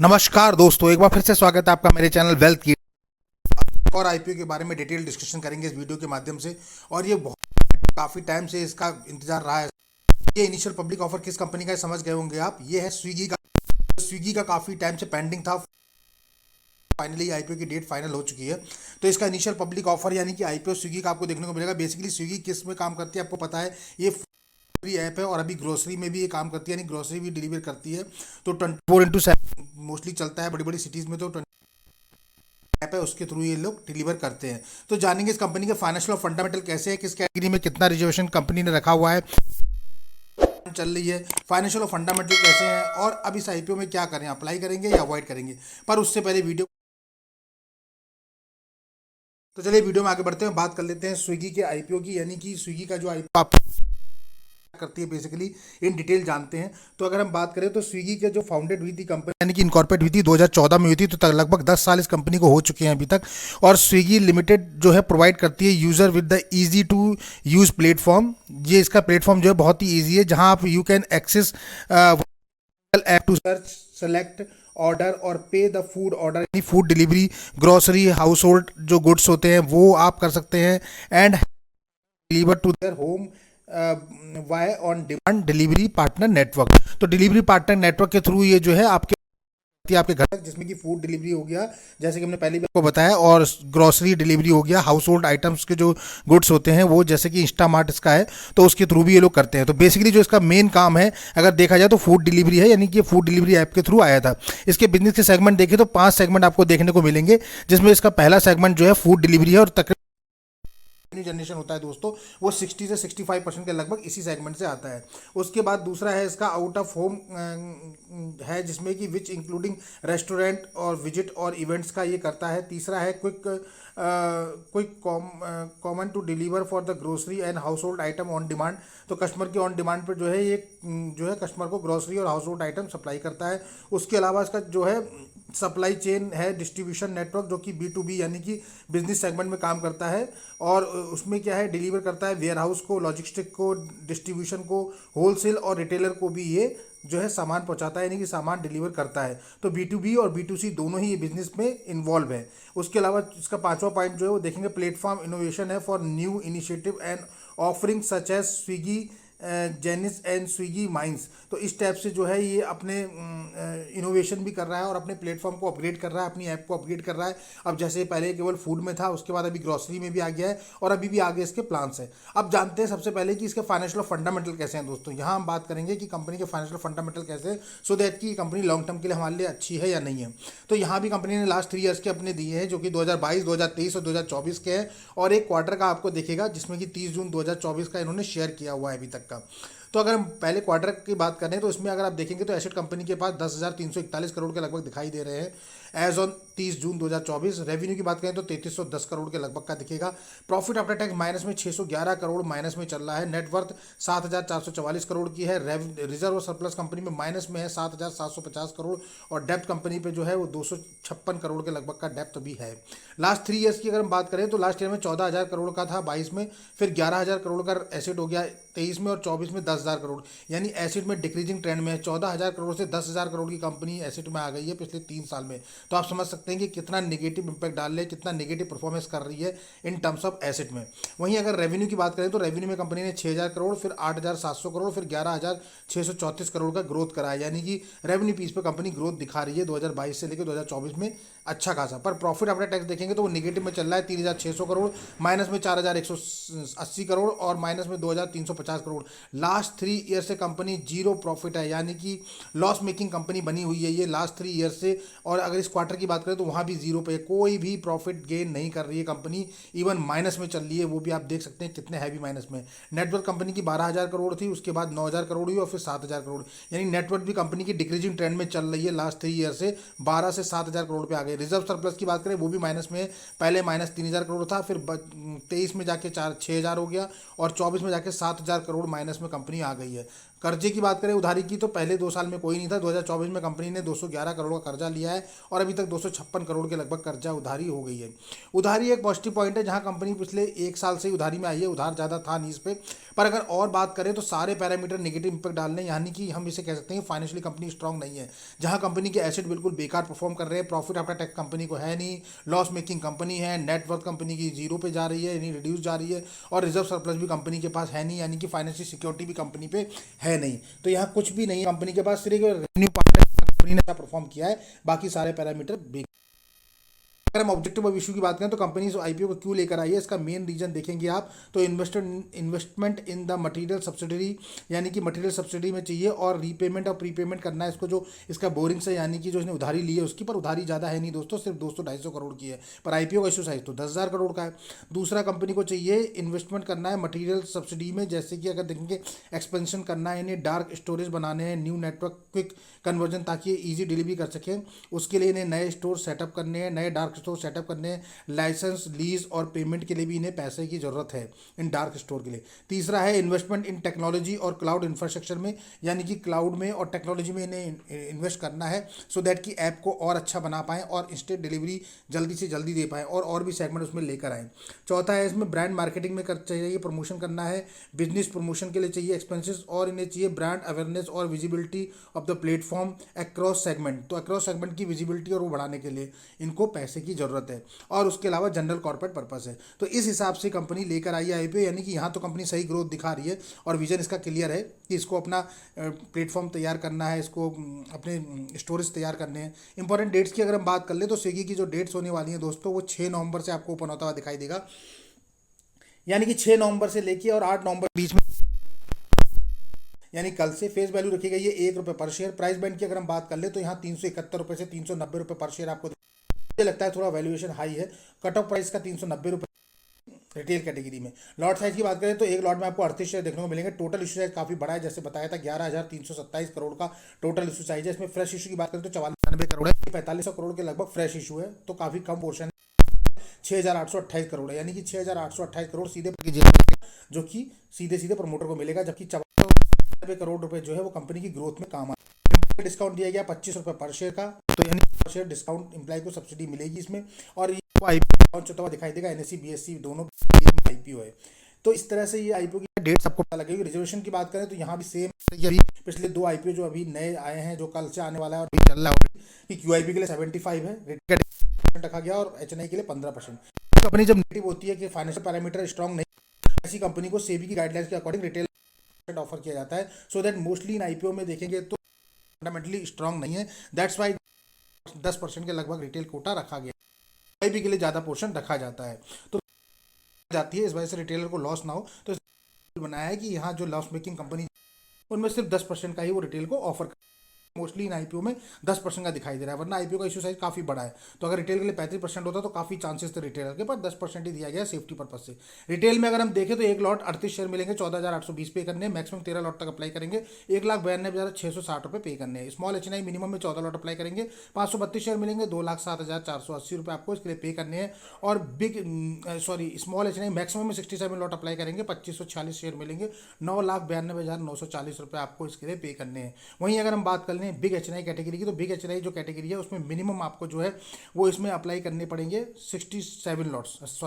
नमस्कार दोस्तों, एक बार फिर से स्वागत है आपका मेरे चैनल वेल्थ की और आईपीओ के बारे में डिटेल डिस्कशन करेंगे इस वीडियो के माध्यम से। और ये बहुत काफ़ी टाइम से इसका इंतजार रहा है। ये इनिशियल पब्लिक ऑफर किस कंपनी का है समझ गए होंगे आप। ये है स्विगी का। स्विगी का काफ़ी टाइम से पेंडिंग था। फाइनली आईपीओ की डेट फाइनल हो चुकी है। तो इसका इनिशियल पब्लिक ऑफर यानी कि आईपीओ स्विगी का आपको देखने को मिलेगा। बेसिकली स्विगी किस में काम करती है आपको पता है। ये फ्री ऐप है और अभी ग्रोसरी में भी ये काम करती है, यानी ग्रोसरी भी डिलीवर करती है। तो 24/7 मोस्टली चलता है बड़ी बड़ी सिटीज़ में। तो ऐप है उसके थ्रू ये लोग डिलीवर करते हैं। तो जानेंगे इस कंपनी के फाइनेंशियल और फंडामेंटल कैसे है, किस कैटेगरी में कितना रिजर्वेशन कंपनी ने रखा हुआ है, चल रही है, फाइनेंशियल और फंडामेंटल कैसे हैं, और अब इस आईपीओ में क्या करें, अप्लाई करेंगे या अवॉइड करेंगे। पर उससे पहले वीडियो तो चलिए वीडियो में आगे बढ़ते हैं, बात कर लेते हैं स्विगी के आईपीओ की। यानी कि स्विगी का जो आईपीओ आप करती है बेसिकली इन डिटेल जानते हैं। तो अगर हम बात करें तो स्विगी के जो फाउंडेड हुई थी कंपनी यानी कि इनकॉर्पोरेट हुई थी 2014 में हुई थी। तो लगभग 10 साल इस कंपनी को हो चुके हैं अभी तक। और स्विगी लिमिटेड जो है प्रोवाइड करती है user with the easy to use platform. ये इसका प्लेटफॉर्म जो है बहुत ही ईजी है, जहां आप you can access app to search, select, order और पे द फूड ऑर्डर, यानी food delivery, grocery, household जो गुड्स होते हैं वो आप कर सकते हैं। And deliver to their home via on demand delivery partner network. तो डिलीवरी पार्टनर नेटवर्क के थ्रू ये जो है आपके घर तक, जिसमें कि फूड डिलीवरी हो गया जैसे कि हमने पहले भी आपको बताया, और ग्रोसरी डिलीवरी हो गया, हाउस होल्ड आइटम्स के जो गुड्स होते हैं वो जैसे कि इंस्टामार्ट इसका है तो उसके थ्रू भी ये लोग करते हैं। तो बेसिकली जो इसका मेन काम है अगर देखा जाए तो फूड डिलीवरी है, यानी कि ये फूड डिलीवरी ऐप के थ्रू आया था। इसके बिजनेस के सेगमेंट देखें तो 5 सेगमेंट आपको देखने को मिलेंगे, जिसमें इसका पहला सेगमेंट जो है फूड डिलीवरी है, और तकरीबन जनरेशन होता है दोस्तों वो 60 से 65% के लगभग इसी सेगमेंट से आता है। उसके बाद दूसरा है इसका आउट ऑफ होम है, जिसमें कि विच इंक्लूडिंग रेस्टोरेंट और विजिट और इवेंट्स का ये करता है। तीसरा है quick common to deliver for the grocery and household item on demand. तो कस्टमर की ऑन डिमांड पर जो है ये जो है कस्टमर को ग्रोसरी और हाउस होल्ड आइटम सप्लाई करता है। उसके अलावा इसका जो है सप्लाई चेन है, डिस्ट्रीब्यूशन नेटवर्क, जो कि B2B यानी कि बिजनेस सेगमेंट में काम करता है। और उसमें क्या है, डिलीवर करता है वेयर हाउस को, लॉजिस्टिक को, डिस्ट्रीब्यूशन को, होलसेल और रिटेलर को भी ये जो है सामान पहुंचाता है, यानी कि सामान डिलीवर करता है। तो B2B और B2C दोनों ही ये बिजनेस में इन्वॉल्व है। उसके अलावा इसका 5वां पॉइंट जो है वो देखेंगे, प्लेटफॉर्म इनोवेशन है for new initiative and offering such as Swiggy genies and Swiggy minis. तो इस टाइप से जो है ये अपने इनोवेशन भी कर रहा है और अपने प्लेटफॉर्म को अपग्रेड कर रहा है, अपनी ऐप को अपग्रेड कर रहा है। अब जैसे पहले केवल फूड में था, उसके बाद अभी ग्रोसरी में भी आ गया है और अभी भी आगे इसके प्लान्स हैं। अब जानते हैं सबसे पहले कि इसके फाइनेंशियल फंडामेंटल कैसे हैं दोस्तों। यहाँ हम बात करेंगे कि कंपनी के फाइनेंशियल फंडामेंटल कैसे हैं, सो दैट कि कंपनी लॉन्ग टर्म के लिए हमारे लिए अच्छी है या नहीं है। तो यहाँ भी कंपनी ने लास्ट 3 ईयर्स के अपने दिए हैं, जो कि 2022, 2023 और 2024 के हैं। और एक क्वार्टर का आपको दिखेगा जिसमें कि 30 जून 2024 का इन्होंने शेयर किया हुआ है अभी तक का। तो अगर हम पहले क्वार्टर की बात करें तो इसमें अगर आप देखेंगे तो एसेट कंपनी के पास 10,341 करोड़ के लगभग दिखाई दे रहे हैं एज ऑन 30 जून 2024। रेवेन्यू की बात करें तो 3310 करोड़ के लगभग का दिखेगा। प्रॉफिट आफ्टर टैक्स माइनस में 611 करोड़ माइनस में चल रहा है। नेटवर्थ 7,444 करोड़ की है। रिजर्व और सरप्लस कंपनी में माइनस में है 7,750 करोड़। और डेप्थ कंपनी पे जो है वो 256 करोड़ के लगभग का डेप्थ भी है। लास्ट 3 ईयर्स की अगर हम बात करें तो लास्ट ईयर में 14,000 करोड़ का था 22 में, फिर 11,000 करोड़ का एसेट हो गया 23 में, और 24 में 10,000 करोड़, यानी एसेट में डिक्रीजिंग ट्रेंड में है। 14,000 करोड़ से 10,000 करोड़ की कंपनी एसेट में आ गई है पिछले 3 साल में। तो आप समझ सकते हैं कि कितना नेगेटिव इंपैक्ट डाल रही है, कितना नेगेटिव परफॉर्मेंस कर रही है इन टर्म्स ऑफ एसेट में। वहीं अगर रेवेन्यू की बात करें तो रेवेन्यू में कंपनी ने 6,000 करोड़, फिर 8,700 करोड़, फिर 11,634 करोड़ का ग्रोथ करा है, यानी कि रेवेन्यू पीस पे कंपनी ग्रोथ दिखा रही है 2022 से लेकर 2024 में अच्छा खासा। पर प्रॉफिट आफ्टर टैक्स देखेंगे तो वो नेगेटिव में चल रहा है 3,600 करोड़, माइनस में 4,180 करोड़ और माइनस में 2,350 करोड़। लास्ट 3 ईयर से कंपनी जीरो प्रॉफिट है, यानी कि लॉस मेकिंग कंपनी बनी हुई है ये लास्ट 3 ईयर से। और अगर इस क्वार्टर की बात करें तो वहाँ भी जीरो पे, कोई भी प्रॉफिट गेन नहीं कर रही है कंपनी, इवन माइनस में चल रही है, वो भी आप देख सकते हैं कितने हैवी माइनस में। नेटवर्थ कंपनी की 12,000 करोड़ थी, उसके बाद 9,000 करोड़ हुई और फिर 7,000 करोड़, यानी नेटवर्थ भी कंपनी की डिक्रीजिंग ट्रेंड में चल रही है लास्ट 3 ईयर से, 12 से 7,000 करोड़ पे आ गए। रिजर्व सरप्लस की बात करें वो भी माइनस में, पहले माइनस 3,000 करोड़ था, फिर 23 में जाके 6,000 हो गया और 24 में जाके 7,000 करोड़ माइनस में कंपनी आ गई है। कर्जे की बात करें उधारी की, तो पहले 2 साल में कोई नहीं था। 2024 में कंपनी ने 211 करोड़ का कर्जा लिया है और अभी तक 256 करोड़ के लगभग कर्जा उधारी हो गई है। उधारी एक पॉजिटिव पॉइंट है, जहां कंपनी पिछले 1 साल से उधारी में आई है। उधार ज़्यादा था नहीं इस पे, पर अगर और बात करें तो सारे पैरामीटर नेगेटिव इंपैक्ट डाल रहे हैं, यानी कि हम इसे कह सकते हैं फाइनेंशियली कंपनी स्ट्रांग नहीं है। जहां कंपनी के एसेट बिल्कुल बेकार परफॉर्म कर रहे हैं, प्रॉफिट आफ्टर टैक्स कंपनी को है नहीं, लॉस मेकिंग कंपनी है, नेटवर्थ कंपनी की जीरो पे जा रही है यानी रिड्यूस जा रही है, और रिजर्व सरप्लस भी कंपनी के पास है नहीं, यानी कि फाइनेंशियल सिक्योरिटी भी कंपनी पे है नहीं। तो यहाँ कुछ भी नहीं है कंपनी के पास, सिर्फ रेवेन्यू पार्ट कंपनी ने अच्छा परफॉर्म किया है, बाकी सारे पैरामीटर। अगर हम ऑब्जेक्टिव ऑफ इशू की बात करें तो कंपनी इस आईपीओ को क्यों लेकर आई है, इसका मेन रीजन देखेंगे आप तो investment in the material subsidiary, यानी कि मटेरियल सब्सिडी में चाहिए, और रीपेमेंट और प्रीपेमेंट करना है इसको, जो इसका बोरिंग से, यानी कि जो इसने उधारी ली है उसकी, पर उधारी ज़्यादा है नहीं दोस्तों, सिर्फ 200-250 करोड़ की है, पर आईपीओ का इशू साइज तो 10,000 करोड़ का है। दूसरा, कंपनी को चाहिए इन्वेस्टमेंट करना है मटीरियल सब्सिडी में, जैसे कि अगर देखेंगे एक्सपेंशन करना है, इन्हें डार्क स्टोरेज बनाने हैं, न्यू नेटवर्क क्विक कन्वर्जन, ताकि ये ईजी डिलीवरी कर सकें। उसके लिए इन्हें नए स्टोर सेटअप करने हैं, नए डार्क स्टोर सेटअप करने हैं, लाइसेंस लीज और पेमेंट के लिए भी इन्हें पैसे की जरूरत है इन डार्क स्टोर के लिए। तीसरा है इन्वेस्टमेंट इन टेक्नोलॉजी और क्लाउड इंफ्रास्ट्रक्चर में, यानी कि क्लाउड में और टेक्नोलॉजी में इन्हें इन्वेस्ट करना है, सो दैट कि ऐप को और अच्छा बना पाएं और इंस्टेंट डिलीवरी जल्दी से जल्दी दे पाएं, और भी सेगमेंट उसमें लेकर आएँ। चौथा है इसमें ब्रांड मार्केटिंग में चाहिए, प्रमोशन करना है, बिजनेस प्रमोशन के लिए चाहिए एक्सपेंसेस, और इन्हें चाहिए ब्रांड अवेयरनेस और visibility of the platform across segment. तो अक्रॉस सेगमेंट की विजिबिलिटी और वो बढ़ाने के लिए इनको पैसे की जरूरत है, और उसके अलावा जनरल कॉर्पोरेट पर्पस है। तो इस हिसाब से कंपनी लेकर आई है आईपीओ, यानी कि यहाँ तो कंपनी सही ग्रोथ दिखा रही है और विजन इसका क्लियर है कि इसको अपना प्लेटफॉर्म तैयार करना है, इसको अपने स्टोरेज तैयार करने हैं। इंपॉर्टेंट डेट्स की अगर हम बात कर ले तो स्विगी की जो डेट्स होने वाली हैं दोस्तों, वो 6 नवंबर से आपको ओपन होता हुआ दिखाई देगा, यानी कि 6 नवंबर से लेके और 8 नवंबर बीच में, यानी कल से। फेस वैल्यू रखी गई है ₹1 पर शेयर। प्राइस बैंड की अगर हम बात कर ले तो यहाँ ₹371 से ₹390 पर शेयर आपको, मुझे लगता है थोड़ा वैल्यूएशन हाई है। कट ऑफ प्राइस का ₹390 रिटेल कैटेगरी में। लॉट साइज की बात करें तो एक लॉट में आपको 38 शेयर देखने को मिलेंगे। टोटल इशू साइज काफी बड़ा है, जैसे बताया था 11,327 करोड़ का टोटल इशू साइज है। इसमें फ्रेश इशू की बात करें तो 44 करोड़ है, 4500 करोड़ के लगभग फ्रेश इशू है, तो काफी कम पोर्शन है। 6,828 करोड़ है, यानी कि 6,828 करोड़ सीधे जो कि सीधे सीधे प्रमोटर को मिलेगा, जबकि 94 करोड़ रुपए जो है वो कंपनी की ग्रोथ में काम आए। डिस्काउंट दिया गया ₹25 पर शेयर का, तो यानी पर शेयर डिस्काउंट एम्प्लॉय को सब्सिडी मिलेगी इसमें, और ये आईपीओ लॉन्च होता हुआ दिखाई देगा। एनएससी बीएससी दोनों आईपीओ है। तो इस तरह से ये आईपीओ की डेट्स आपको पता लगेगी। रिजर्वेशन की बात करें तो यहाँ भी सेम, अभी पिछले 2 आईपीओ जो अभी नए आए हैं, जो कल से आने वाला है और अभी चल रहा है, कि क्यूआईपी के लिए 75 है रखा गया और एचएनआई के लिए 15%। कंपनी जब नेगेटिव होती है कि फाइनेंशियल पैरामीटर स्ट्रांग नहीं, ऐसी कंपनी को सेबी की गाइडलाइंस के अकॉर्डिंग रिटेल ऑफर किया जाता है, so that mostly in IPO में देखेंगे तो फंडामेंटली स्ट्रांग नहीं है, दैट्स वाई 10% के लगभग रिटेल कोटा रखा गया, क्यूआईपी के लिए ज़्यादा पोर्शन रखा जाता है, तो जाती है, इस वजह से रिटेलर को लॉस ना हो, तो बनाया है कि यहाँ जो लॉस मेकिंग कंपनी उनमें सिर्फ 10% का ही वो रिटेल को ऑफर, मोस्टली इन आईपीओ में 10% का दिखाई दे रहा है, वरना आईपीओ का इशू साइज काफी बड़ा है। तो अगर रिटेल के लिए 35% होता तो काफी चांसेस थे रिटेलर के, पर 10% ही दिया गया सेफ्टी पर्पज से। रिटेल में अगर हम देखें तो एक लॉट 38 शेयर मिलेंगे, 14,820 पे करने, मैक्सिमम 13 लॉट तक अप्लाई करेंगे, 1,92,660 पे करने। स्मॉल एचएनआई मिनिमम में 14 लॉट अप्लाई करेंगे, 532 शेयर मिलेंगे, 2,07,480 रुपये आपको इसके लिए पे करने हैं। और स्मॉल एचएनआई मैक्सिमम में 67 लॉट अप्लाई करेंगे, 2,546 शेयर मिलेंगे, 9,92,940 रुपये आपको इसके लिए पे करने हैं। वहीं अगर हम बात कर बिग एचएनआई कैटेगरी की, तो बिग एचएनआई जो कैटेगरी है उसमें मिनिमम आपको जो है वो इसमें अप्लाई करने पड़ेंगे 67 लॉट्स,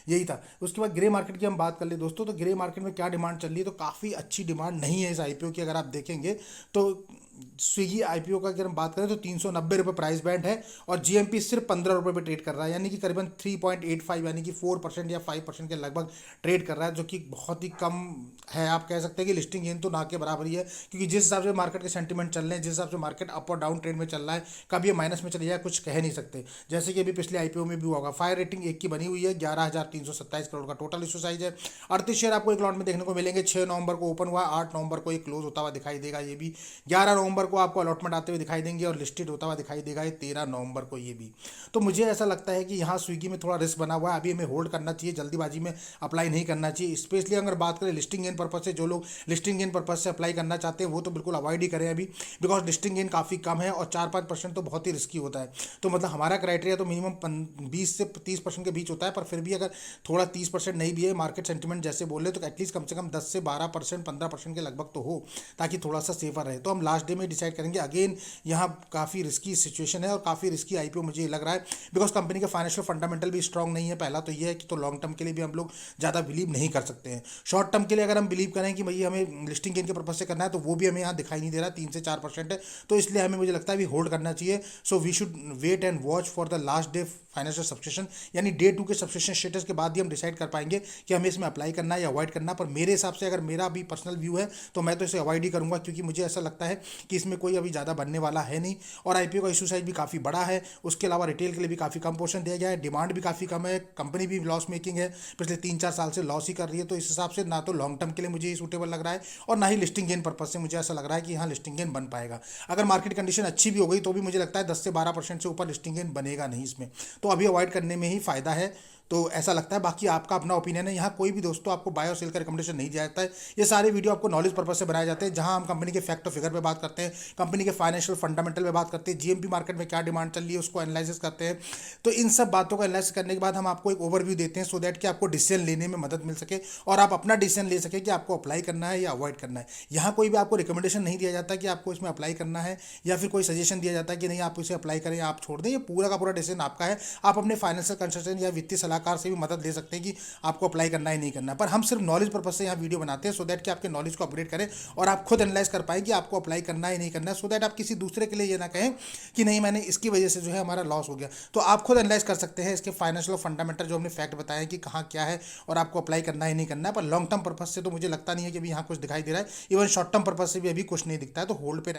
यही था। उसके बाद ग्रे मार्केट की हम बात कर ले दोस्तों, तो ग्रे मार्केट में क्या डिमांड चल रही है, तो काफ़ी अच्छी डिमांड नहीं है इस आईपीओ की। अगर आप देखेंगे तो स्विगी आईपीओ का अगर हम बात करें तो ₹390 प्राइस बैंड है, और जीएमपी सिर्फ ₹15 पे ट्रेड कर रहा है, यानी कि करीबन 3.85 यानी कि 4% या 5% के लगभग ट्रेड कर रहा है, जो कि बहुत ही कम है। आप कह सकते हैं कि लिस्टिंग गेन तो ना के बराबर ही है, क्योंकि जिस हिसाब से मार्केट के सेंटीमेंट चल रहे हैं, जिस हिसाब से मार्केट अप और डाउन ट्रेंड में चल रहा है, कभी ये माइनस में चले जाए कुछ कह नहीं सकते। जैसे कि अभी पिछले आईपीओ में भी हुआ होगा। फायर रेटिंग 1 की बनी हुई है, 11,327 करोड़ का टोटल इशू साइज है। 38 शेयर आपको एक लॉट में देखने को मिलेंगे। 6 नवंबर को ओपन हुआ, 8 नवंबर को एक क्लोज होता हुआ दिखाई देगा। ये भी 11 नवंबर नवंबर को आपको अलॉटमेंट आते हुए दिखाई देंगे और लिस्टेड होता हुआ दिखाई देगा 13 नवंबर को ये भी। तो मुझे ऐसा लगता है कि यहाँ स्विगी में थोड़ा रिस्क बना हुआ है, अभी हमें होल्ड करना चाहिए, जल्दीबाजी में अप्लाई नहीं करना चाहिए। स्पेशली अगर बात करें लिस्टिंग गेन पर्पज से, जो लोग लिस्टिंग गेन पर्पज से अप्लाई करना चाहते हैं वो तो बिल्कुल अवॉइड ही करें अभी, बिकॉज लिस्टिंग गेन काफ़ी कम है और 4-5% तो बहुत ही रिस्की होता है। तो मतलब हमारा क्राइटेरिया तो मिनिमम 20 से 30% के बीच होता है, पर फिर भी अगर थोड़ा 30% नहीं भी है, मार्केट सेंटिमेंट जैसे बोल रहे तो एटलीस्ट कम से कम 10 से 12%, 15% के लगभग तो हो, ताकि थोड़ा सा सेफर रहे। तो हम लास्ट डे में डिसाइड करेंगे। अगेन यहाँ काफ़ी रिस्की सिचुएशन है और काफ़ी रिस्की आईपीओ मुझे लग रहा है, बिकॉज कंपनी के फाइनेंशियल फंडामेंटल भी स्ट्रॉन्ग नहीं है। पहला तो ये है कि तो लॉन्ग टर्म के लिए भी हम लोग ज़्यादा बिलीव नहीं कर सकते हैं। शॉर्ट टर्म के लिए अगर हम बिलीव करें कि भैया हमें लिस्टिंग गेन के पर्पज से करना है, तो वो भी हमें यहाँ दिखाई नहीं दे रहा, 3 से 4% है। तो इसलिए हमें मुझे लगता है अभी होल्ड करना चाहिए। So we should wait and watch for the last day financial subscription, यानी डे 2 के सब्सक्रिप्शन स्टेटस के बाद ही हम डिसाइड कर पाएंगे कि हमें इसमें अप्लाई करना है या अवॉइड करना। पर मेरे हिसाब से, अगर मेरा भी पर्सनल व्यू है, तो मैं तो इसे अवॉइड ही करूंगा, क्योंकि मुझे ऐसा लगता है कि इसमें कोई अभी ज़्यादा बनने वाला है नहीं और आईपीओ का इशू साइज भी काफ़ी बड़ा है। उसके अलावा रिटेल के लिए भी काफ़ी कम पोर्शन दिया गया है, डिमांड भी काफ़ी कम है, कंपनी भी लॉस मेकिंग है, पिछले 3-4 साल से लॉस ही कर रही है। तो इस हिसाब से ना तो लॉन्ग टर्म के लिए मुझे सूटेबल लग रहा है और ना ही लिस्टिंग गेन पर्पज से मुझे ऐसा लग रहा है कि यहाँ लिस्टिंग गेन बन पाएगा। अगर मार्केट कंडीशन अच्छी भी हो गई तो भी मुझे लगता है 10 से 12% से ऊपर लिस्टिंग गेन बनेगा नहीं इसमें, तो अभी अवॉइड करने में ही फायदा है। तो ऐसा लगता है, बाकी आपका अपना ओपिनियन है। यहाँ कोई भी दोस्तों आपको बाय और सेल का रिकमेंडेशन नहीं दिया जाता है। ये सारे वीडियो आपको नॉलेज पर्पज से बनाए जाते हैं, जहाँ हम कंपनी के फैक्ट और फिगर पे बात करते हैं, कंपनी के फाइनेंशियल फंडामेंटल पे बात करते हैं, जीएमपी मार्केट में क्या डिमांड चल रही है उसको एनालिसिस करते हैं। तो इन सब बातों का एनालिसिस करने के बाद हम आपको एक ओवरव्यू देते हैं, सो दैट कि आपको डिसीजन लेने में मदद मिल सके और आप अपना डिसीजन ले सके कि आपको अप्लाई करना है या अवॉइड करना है। यहाँ कोई भी आपको रिकमेंडेशन नहीं दिया जाता कि आपको इसमें अप्लाई करना है, या फिर कोई सजेशन दिया जाता है कि नहीं आप इसे अप्लाई करें या आप छोड़ दें। ये पूरा का पूरा डिसीजन आपका है। आप अपने फाइनेंशियल कंसल्टेंट या वित्तीय सलाहकार से भी मदद ले सकते हैं कि आपको अप्लाई करना है नहीं करना है। पर हम सिर्फ नॉलेज पर्पज से यहाँ वीडियो बनाते हैं, सो दैट कि आपके नॉलेज को अपग्रेड करें और आप खुद एनालाइज कर पाएं कि आपको अप्लाई करना है नहीं करना है, सो दैट आप किसी दूसरे के लिए ये ना कहें कि नहीं मैंने इसकी वजह से जो है हमारा लॉस हो गया। तो आप खुद एनालाइज कर सकते हैं इसके फाइनेंशियल फंडामेंटल जो हमने फैक्ट बताया कि कहाँ क्या है और आपको अप्लाई करना है नहीं करना है। पर लॉन्ग टर्म पर्पज से तो मुझे लगता नहीं है कि अभी यहाँ कुछ दिखाई दे रहा है। इवन शॉर्ट टर्म पर्पज से भी अभी कुछ नहीं दिखता है, तो होल्ड पे